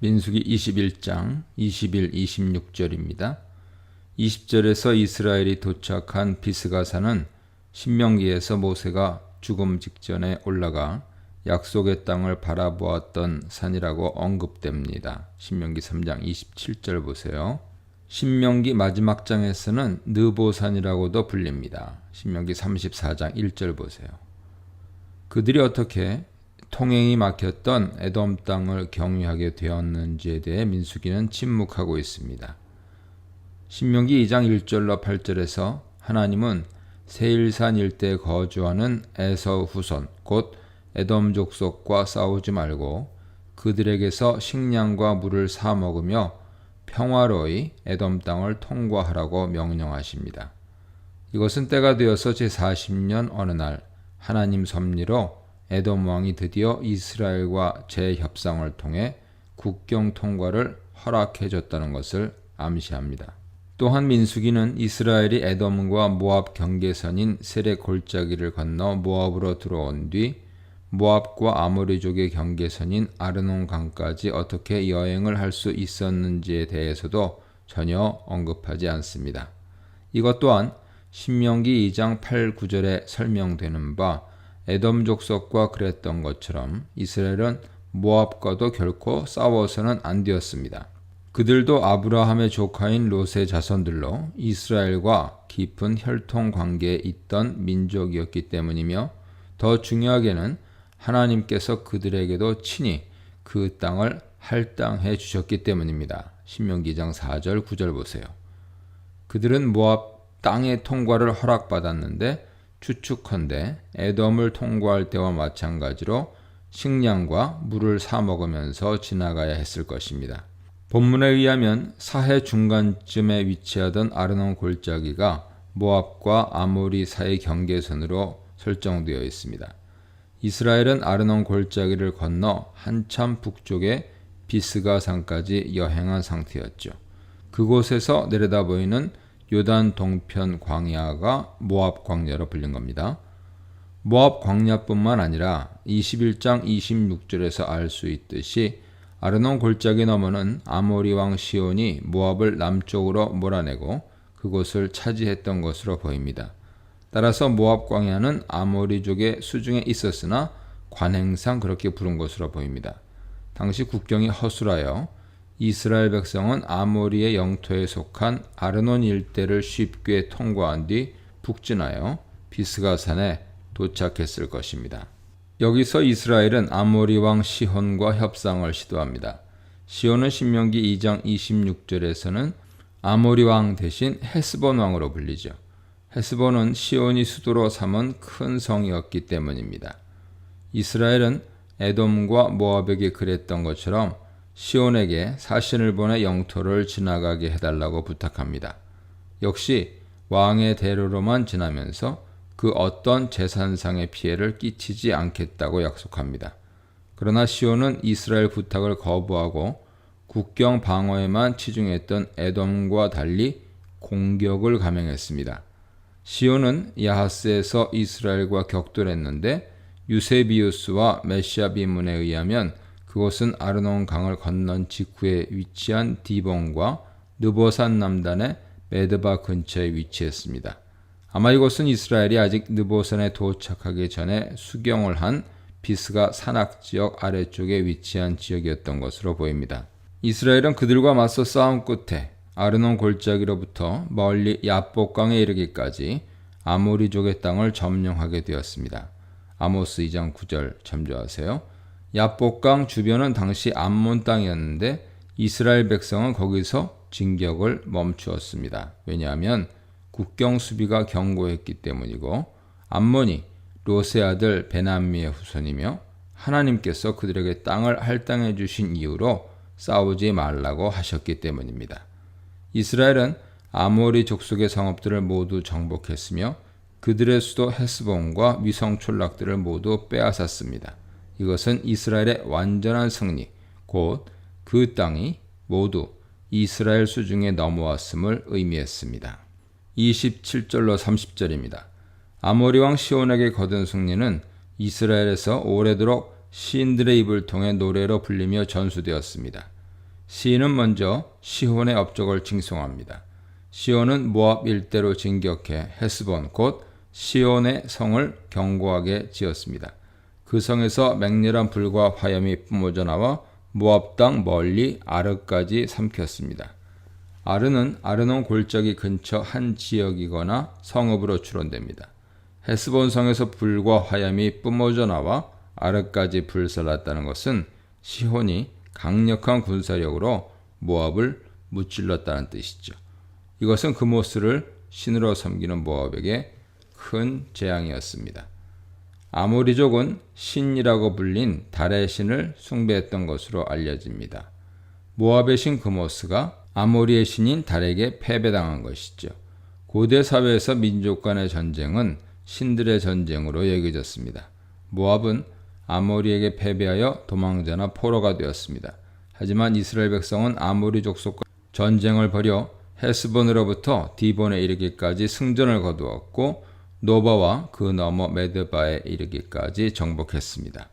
민수기 21장 21, 26절입니다. 20절에서 이스라엘이 도착한 비스가산은 신명기에서 모세가 죽음 직전에 올라가 약속의 땅을 바라보았던 산이라고 언급됩니다. 신명기 3장 27절 보세요. 신명기 마지막 장에서는 느보산이라고도 불립니다. 신명기 34장 1절 보세요. 그들이 어떻게 통행이 막혔던 에돔 땅을 경유하게 되었는지에 대해 민수기는 침묵하고 있습니다. 신명기 2장 1절로 8절에서 하나님은 세일산 일대에 거주하는 에서 후손 곧 에돔 족속과 싸우지 말고 그들에게서 식량과 물을 사 먹으며 평화로이 에돔 땅을 통과하라고 명령하십니다. 이것은 때가 되어서 제40년 어느 날 하나님 섭리로 에돔 왕이 드디어 이스라엘과 재협상을 통해 국경 통과를 허락해 줬다는 것을 암시합니다. 또한 민수기는 이스라엘이 에돔과 모압 경계선인 세례 골짜기를 건너 모압으로 들어온 뒤 모압과 아모리족의 경계선인 아르논 강까지 어떻게 여행을 할 수 있었는지에 대해서도 전혀 언급하지 않습니다. 이것 또한 신명기 2장 8, 9절에 설명되는 바 에돔 족속과 그랬던 것처럼 이스라엘은 모압과도 결코 싸워서는 안 되었습니다. 그들도 아브라함의 조카인 롯의 자손들로 이스라엘과 깊은 혈통 관계에 있던 민족이었기 때문이며 더 중요하게는 하나님께서 그들에게도 친히 그 땅을 할당해 주셨기 때문입니다. 신명기 2장 4절 9절 보세요. 그들은 모압 땅의 통과를 허락받았는데 추측컨대 에돔을 통과할 때와 마찬가지로 식량과 물을 사 먹으면서 지나가야 했을 것입니다. 본문에 의하면 사해 중간쯤에 위치하던 아르논 골짜기가 모압과 아모리 사이 경계선으로 설정되어 있습니다. 이스라엘은 아르논 골짜기를 건너 한참 북쪽의 비스가산까지 여행한 상태였죠. 그곳에서 내려다 보이는 요단 동편 광야가 모압 광야로 불린 겁니다. 모압 광야뿐만 아니라 21장 26절에서 알 수 있듯이 아르논 골짜기 너머는 아모리 왕 시온이 모압을 남쪽으로 몰아내고 그곳을 차지했던 것으로 보입니다. 따라서 모압 광야는 아모리족의 수중에 있었으나 관행상 그렇게 부른 것으로 보입니다. 당시 국경이 허술하여 이스라엘 백성은 아모리의 영토에 속한 아르논 일대를 쉽게 통과한 뒤 북진하여 비스가산에 도착했을 것입니다. 여기서 이스라엘은 아모리 왕 시혼과 협상을 시도합니다. 시혼은 신명기 2장 26절에서는 아모리 왕 대신 헤스본 왕으로 불리죠. 헤스본은 시온이 수도로 삼은 큰 성이었기 때문입니다. 이스라엘은 에돔과 모압에게 그랬던 것처럼 시온에게 사신을 보내 영토를 지나가게 해달라고 부탁합니다. 역시 왕의 대로로만 지나면서 그 어떤 재산상의 피해를 끼치지 않겠다고 약속합니다. 그러나 시온은 이스라엘 부탁을 거부하고 국경 방어에만 치중했던 에돔과 달리 공격을 감행했습니다. 시온은 야하스에서 이스라엘과 격돌했는데 유세비우스와 메시아비문에 의하면 그곳은 아르논 강을 건넌 직후에 위치한 디본과 느보산 남단의 메드바 근처에 위치했습니다. 아마 이곳은 이스라엘이 아직 느보산에 도착하기 전에 수경을 한 비스가 산악지역 아래쪽에 위치한 지역이었던 것으로 보입니다. 이스라엘은 그들과 맞서 싸움 끝에 아르논 골짜기로부터 멀리 야복강에 이르기까지 아모리족의 땅을 점령하게 되었습니다. 아모스 2장 9절 참조하세요. 야복강 주변은 당시 암몬 땅이었는데 이스라엘 백성은 거기서 진격을 멈추었습니다. 왜냐하면 국경 수비가 견고했기 때문이고 암몬이 롯의 아들 베남미의 후손이며 하나님께서 그들에게 땅을 할당해 주신 이유로 싸우지 말라고 하셨기 때문입니다. 이스라엘은 아모리 족속의 성읍들을 모두 정복했으며 그들의 수도 헤스본과 위성 촌락들을 모두 빼앗았습니다. 이것은 이스라엘의 완전한 승리, 곧 그 땅이 모두 이스라엘 수중에 넘어왔음을 의미했습니다. 27절로 30절입니다. 아모리 왕 시온에게 거둔 승리는 이스라엘에서 오래도록 시인들의 입을 통해 노래로 불리며 전수되었습니다. 시인은 먼저 시혼의 업적을 칭송합니다. 시혼은 모압 일대로 진격해 헤스본 곧 시온의 성을 견고하게 지었습니다. 그 성에서 맹렬한 불과 화염이 뿜어져 나와 모압 땅 멀리 아르까지 삼켰습니다. 아르는 아르논 골짜기 근처 한 지역이거나 성읍으로 추론됩니다. 헤스본 성에서 불과 화염이 뿜어져 나와 아르까지 불살랐다는 것은 시혼이 강력한 군사력으로 모압을 무찔렀다는 뜻이죠. 이것은 그모스를 신으로 섬기는 모압에게 큰 재앙이었습니다. 아모리족은 신이라고 불린 달의 신을 숭배했던 것으로 알려집니다. 모압의 신 그모스가 아모리의 신인 달에게 패배당한 것이죠. 고대 사회에서 민족 간의 전쟁은 신들의 전쟁으로 여겨졌습니다. 모압은 아모리에게 패배하여 도망자나 포로가 되었습니다. 하지만 이스라엘 백성은 아모리 족속과 전쟁을 벌여 헤스본으로부터 디본에 이르기까지 승전을 거두었고 노바와 그 너머 메드바에 이르기까지 정복했습니다.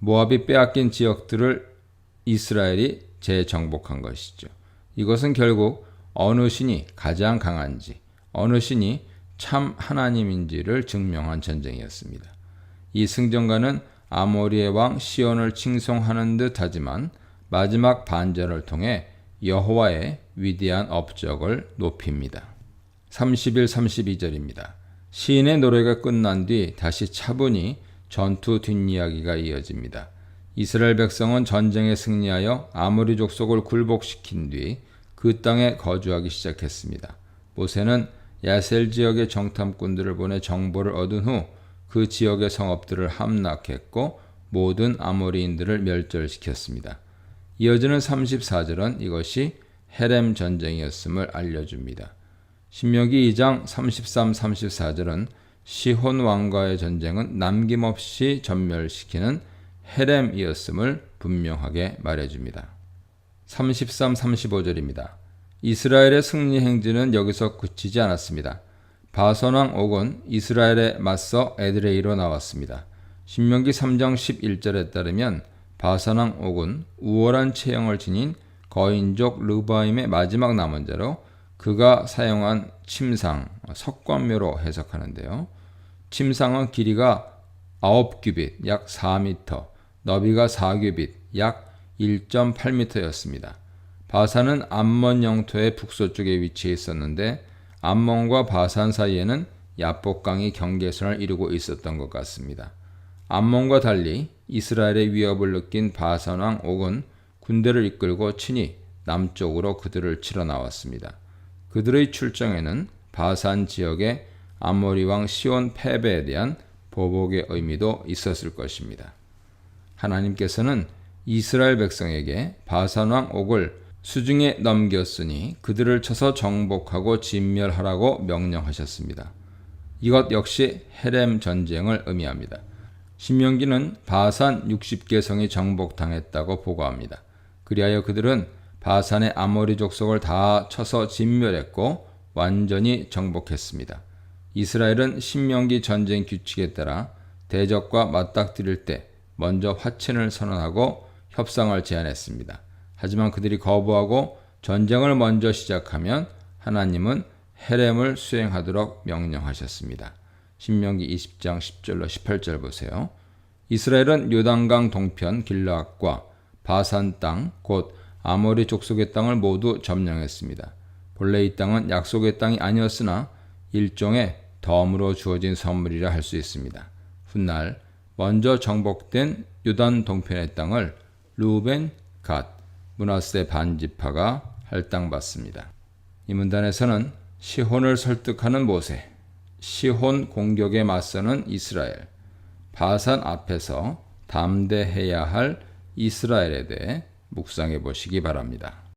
모압이 빼앗긴 지역들을 이스라엘이 재정복한 것이죠. 이것은 결국 어느 신이 가장 강한지, 어느 신이 참 하나님인지를 증명한 전쟁이었습니다. 이 승전가는 아모리의 왕 시온을 칭송하는 듯 하지만 마지막 반전을 통해 여호와의 위대한 업적을 높입니다. 30일 32절입니다. 시인의 노래가 끝난 뒤 다시 차분히 전투 뒷이야기가 이어집니다. 이스라엘 백성은 전쟁에 승리하여 아모리 족속을 굴복시킨 뒤 그 땅에 거주하기 시작했습니다. 모세는 야셀 지역의 정탐꾼들을 보내 정보를 얻은 후 그 지역의 성읍들을 함락했고 모든 아모리인들을 멸절시켰습니다. 이어지는 34절은 이것이 헤렘 전쟁이었음을 알려줍니다. 신명기 2장 33, 34절은 시혼 왕과의 전쟁은 남김없이 전멸시키는 헤렘이었음을 분명하게 말해줍니다. 33, 35절입니다. 이스라엘의 승리 행진은 여기서 그치지 않았습니다. 바선왕 옥은 이스라엘에 맞서 에드레이로 나왔습니다. 신명기 3장 11절에 따르면 바선왕 옥은 우월한 체형을 지닌 거인족 르바임의 마지막 남은 자로 그가 사용한 침상, 석관묘로 해석하는데요. 침상은 길이가 9규빗, 약 4m, 너비가 4규빗, 약 1.8m였습니다. 바산은 암몬 영토의 북서쪽에 위치해 있었는데 암몬과 바산 사이에는 야복강이 경계선을 이루고 있었던 것 같습니다. 암몬과 달리 이스라엘의 위협을 느낀 바산 왕 옥은 군대를 이끌고 친히 남쪽으로 그들을 치러 나왔습니다. 그들의 출정에는 바산 지역의 아모리 왕 시온 패배에 대한 보복의 의미도 있었을 것입니다. 하나님께서는 이스라엘 백성에게 바산 왕 옥을 수중에 넘겼으니 그들을 쳐서 정복하고 진멸하라고 명령하셨습니다. 이것 역시 헤렘 전쟁을 의미합니다. 신명기는 바산 60개 성이 정복당했다고 보고합니다. 그리하여 그들은 바산의 아모리 족속을 다 쳐서 진멸했고 완전히 정복했습니다. 이스라엘은 신명기 전쟁 규칙에 따라 대적과 맞닥뜨릴 때 먼저 화친을 선언하고 협상을 제안했습니다. 하지만 그들이 거부하고 전쟁을 먼저 시작하면 하나님은 헤렘을 수행하도록 명령하셨습니다. 신명기 20장 10절로 18절 보세요. 이스라엘은 요단강 동편 길르앗과 바산 땅, 곧 아모리 족속의 땅을 모두 점령했습니다. 본래 이 땅은 약속의 땅이 아니었으나 일종의 덤으로 주어진 선물이라 할 수 있습니다. 훗날 먼저 정복된 요단 동편의 땅을 르우벤, 갓, 므낫세 반지파가 할당받습니다. 이 문단에서는 시혼을 설득하는 모세, 시혼 공격에 맞서는 이스라엘, 바산 앞에서 담대해야 할 이스라엘에 대해 묵상해 보시기 바랍니다.